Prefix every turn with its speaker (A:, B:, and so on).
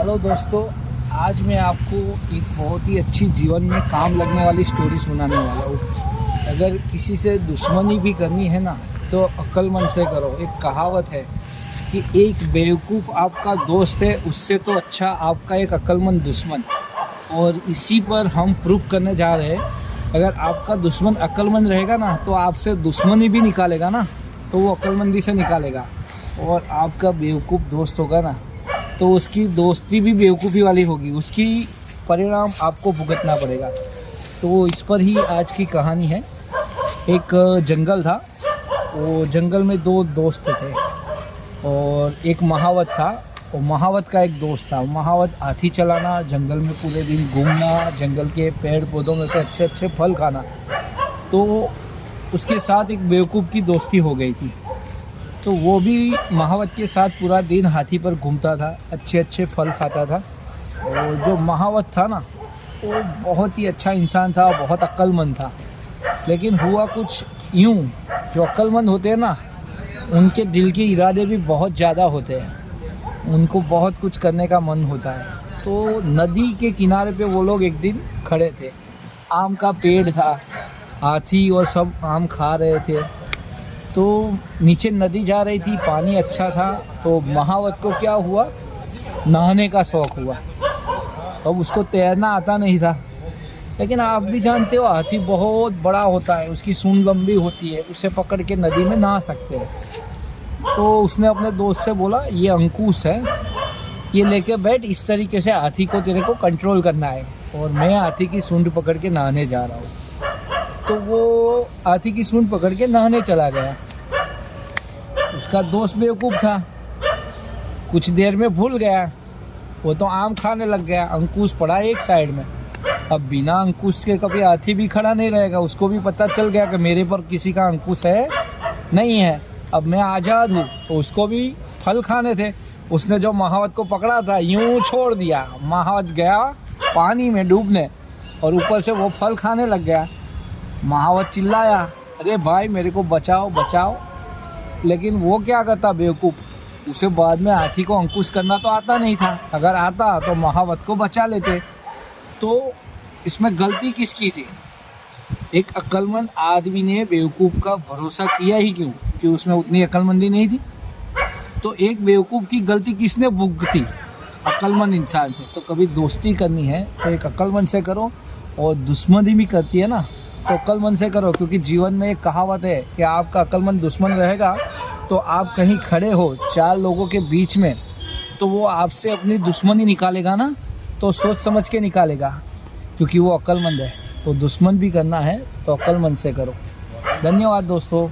A: Hello दोस्तों, आज मैं आपको एक बहुत ही अच्छी जीवन में काम लगने वाली स्टोरी सुनाने वाला हूँ। अगर किसी से दुश्मनी भी करनी है ना तो अक्लमंद से करो। एक कहावत है कि एक बेवकूफ़ आपका दोस्त है उससे तो अच्छा आपका एक अक्लमंद दुश्मन। और इसी पर हम प्रूव करने जा रहे हैं। अगर आपका दुश्मन अक्लमंद रहेगा ना तो आपसे दुश्मनी भी निकालेगा ना तो वो अक्लमंदी से निकालेगा। और आपका बेवकूफ़ दोस्त होगा ना तो उसकी दोस्ती भी बेवकूफ़ी वाली होगी, उसकी परिणाम आपको भुगतना पड़ेगा। तो इस पर ही आज की कहानी है। एक जंगल था, वो जंगल में दो दोस्त थे और एक महावत था और महावत का एक दोस्त था। महावत हाथी चलाना, जंगल में पूरे दिन घूमना, जंगल के पेड़ पौधों में से अच्छे अच्छे फल खाना। तो उसके साथ एक बेवकूफ़ की दोस्ती हो गई थी। तो वो भी महावत के साथ पूरा दिन हाथी पर घूमता था, अच्छे अच्छे फल खाता था। और जो महावत था ना वो बहुत ही अच्छा इंसान था, बहुत अक्लमंद था। लेकिन हुआ कुछ यूँ, जो अक्लमंद होते हैं ना उनके दिल के इरादे भी बहुत ज़्यादा होते हैं, उनको बहुत कुछ करने का मन होता है। तो नदी के किनारे पे वो लोग एक दिन खड़े थे, आम का पेड़ था, हाथी और सब आम खा रहे थे। तो नीचे नदी जा रही थी, पानी अच्छा था। तो महावत को क्या हुआ, नहाने का शौक़ हुआ। अब उसको तैरना आता नहीं था, लेकिन आप भी जानते हो हाथी बहुत बड़ा होता है, उसकी सूंड लंबी होती है, उसे पकड़ के नदी में नहा सकते हैं। तो उसने अपने दोस्त से बोला, ये अंकुश है, ये लेके बैठ, इस तरीके से हाथी को तेरे को कंट्रोल करना है और मैं हाथी की सूंड पकड़ के नहाने जा रहा हूँ। तो वो हाथी की सूंड पकड़ के नहाने चला गया। उसका दोस्त बेवकूफ़ था, कुछ देर में भूल गया, वो तो आम खाने लग गया। अंकुश पड़ा एक साइड में। अब बिना अंकुश के कभी हाथी भी खड़ा नहीं रहेगा, उसको भी पता चल गया कि मेरे पर किसी का अंकुश है नहीं है, अब मैं आज़ाद हूँ। तो उसको भी फल खाने थे। उसने जो महावत को पकड़ा था यूँ छोड़ दिया, महावत गया पानी में डूबने और ऊपर से वो फल खाने लग गया। महावत चिल्लाया, अरे भाई मेरे को बचाओ बचाओ। लेकिन वो क्या करता बेवकूफ़, उसे बाद में हाथी को अंकुश करना तो आता नहीं था। अगर आता तो महावत को बचा लेते। तो इसमें गलती किसकी थी? एक अक्लमंद आदमी ने बेवकूफ़ का भरोसा किया ही क्यों, कि उसमें उतनी अक्लमंदी नहीं थी। तो एक बेवकूफ़ की गलती किसने भुगती? अक्लमंद इंसान से। तो कभी दोस्ती करनी है तो एक अक्लमंद से करो, और दुश्मनी भी करती है ना तो अक्लमंद से करो। क्योंकि जीवन में एक कहावत है कि आपका अक्लमंद दुश्मन रहेगा तो आप कहीं खड़े हो चार लोगों के बीच में तो वो आपसे अपनी दुश्मनी निकालेगा ना, तो सोच समझ के निकालेगा, क्योंकि वो अक्लमंद है। तो दुश्मन भी करना है तो अक्लमंद से करो। धन्यवाद दोस्तों।